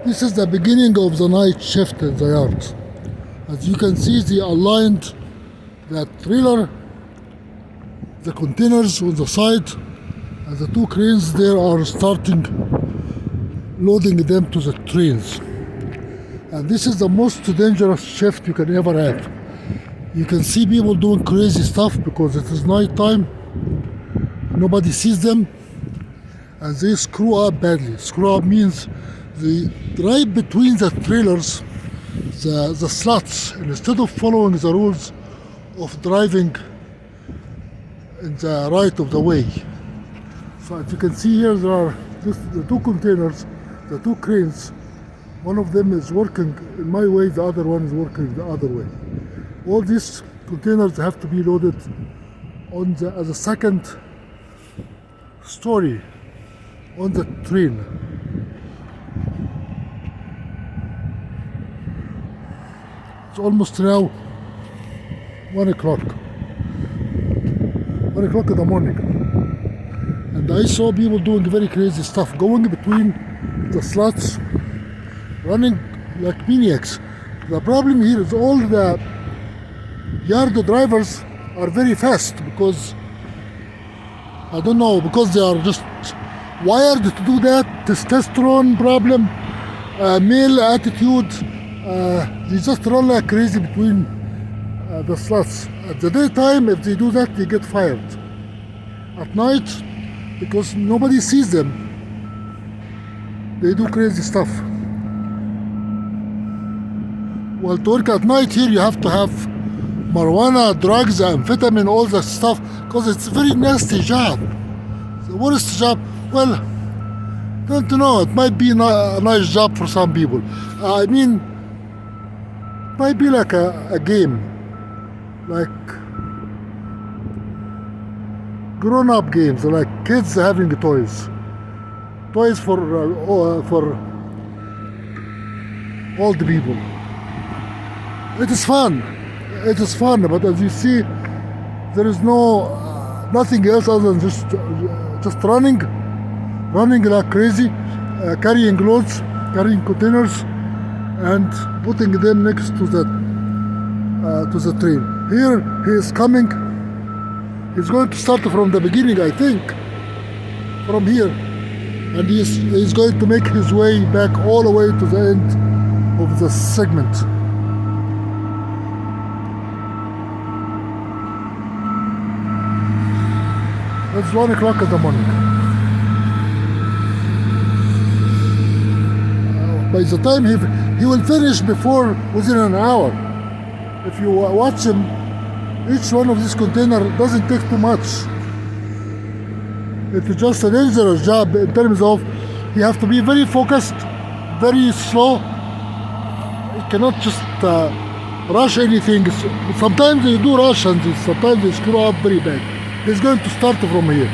This is the beginning of the night shift in the yard. As you can see, they aligned the trailer, the containers on the side, and the two cranes there are starting loading them to the trains. And this is the most dangerous shift you can ever have. You can see people doing crazy stuff because it is night time, nobody sees them, and they screw up badly. Screw up means they right between the trailers, the slots, and instead of following the rules of driving in the right of the way. So as you can see here, there are the two containers, the two cranes. One of them is working in my way, the other one is working the other way. All these containers have to be loaded on as a second story on the train. It's almost now 1 o'clock. 1 o'clock in the morning. And I saw people doing very crazy stuff, going between the slots, running like maniacs. The problem here is all the yard drivers are very fast because, I don't know, because they are just wired to do that. Testosterone problem, male attitude, they just run like crazy between the slots. At the daytime, if they do that, they get fired. At night, because nobody sees them, they do crazy stuff. Well, to work at night here, you have to have marijuana, drugs, amphetamine, all that stuff, because it's a very nasty job. The worst job, well, don't know, it might be a nice job for some people. I mean, it might be like a game, like grown-up games, like kids having toys for old people. It is fun, but as you see, there is nothing else other than just running like crazy, carrying loads, carrying containers, and putting them next to the train. Here he is coming. He's going to start from the beginning, I think, from here, and he's going to make his way back all the way to the end of the segment. It's 1 o'clock in the morning. By the time he will finish within an hour. If you watch him, each one of these containers doesn't take too much. It's just a dangerous job in terms of you have to be very focused, very slow. You cannot just rush anything. Sometimes they do rush and sometimes they screw up very bad. He's going to start from here.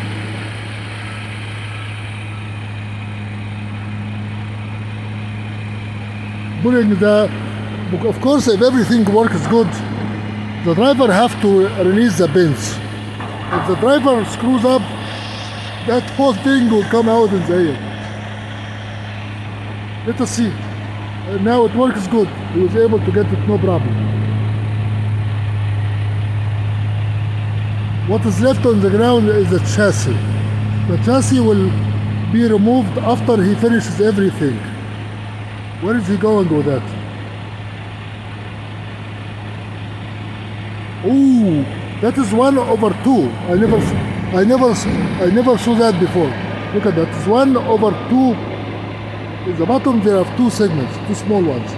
Of course, if everything works good, the driver have to release the bins. If the driver screws up, that whole thing will come out in the air. Let us see. Now it works good. He was able to get it no problem. What is left on the ground is the chassis. The chassis will be removed after he finishes everything. Where is he going with that? Ooh, that is 1/2. I never saw that before. Look at that. It's 1/2. At the bottom there are two segments, two small ones.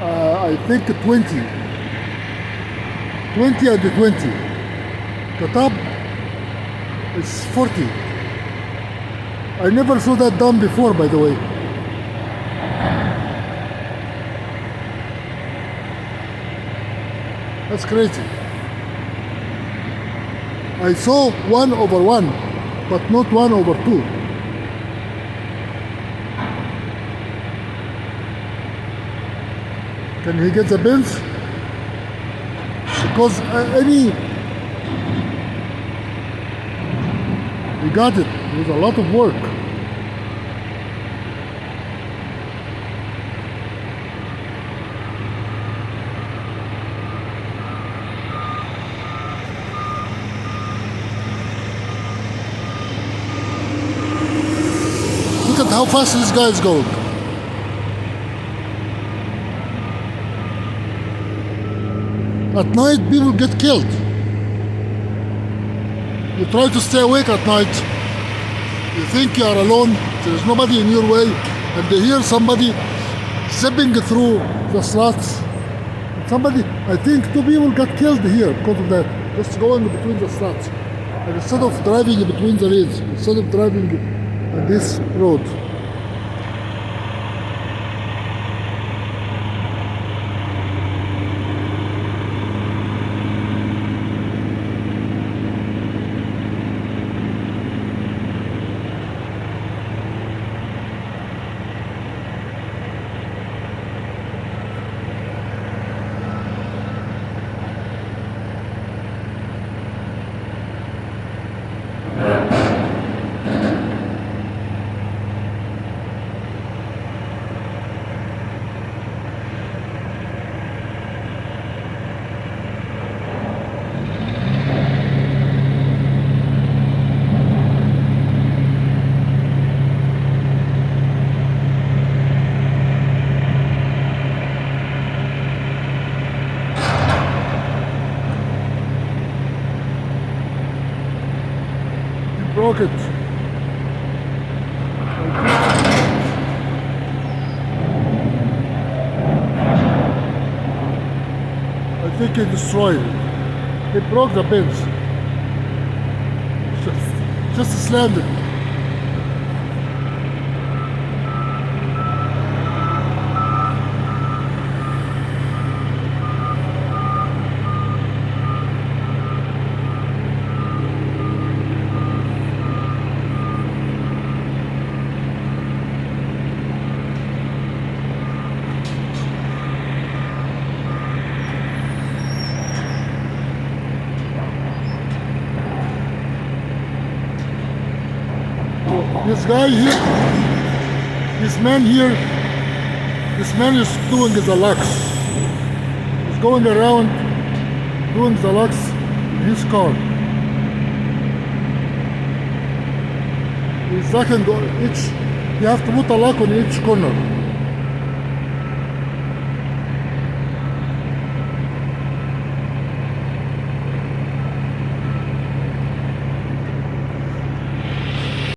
I think 20 and 20. The top is 40. I never saw that done before, by the way. That's crazy. I saw 1/1, but not 1/2. Can he get the bins? Because he got it. It was a lot of work. how fast this guy is going. At night, people get killed. You try to stay awake at night. You think you are alone. There is nobody in your way, and they hear somebody zipping through the slats. Somebody, I think 2 people got killed here because of that. Just going between the slats. And instead of driving between the lanes, instead of driving on this road. Broke it. I think he destroyed it. He broke the pins. Just slammed it. This guy here, this man is doing the laps. He's going around doing the laps in his car. He's locking each, you have to put a lock on each corner.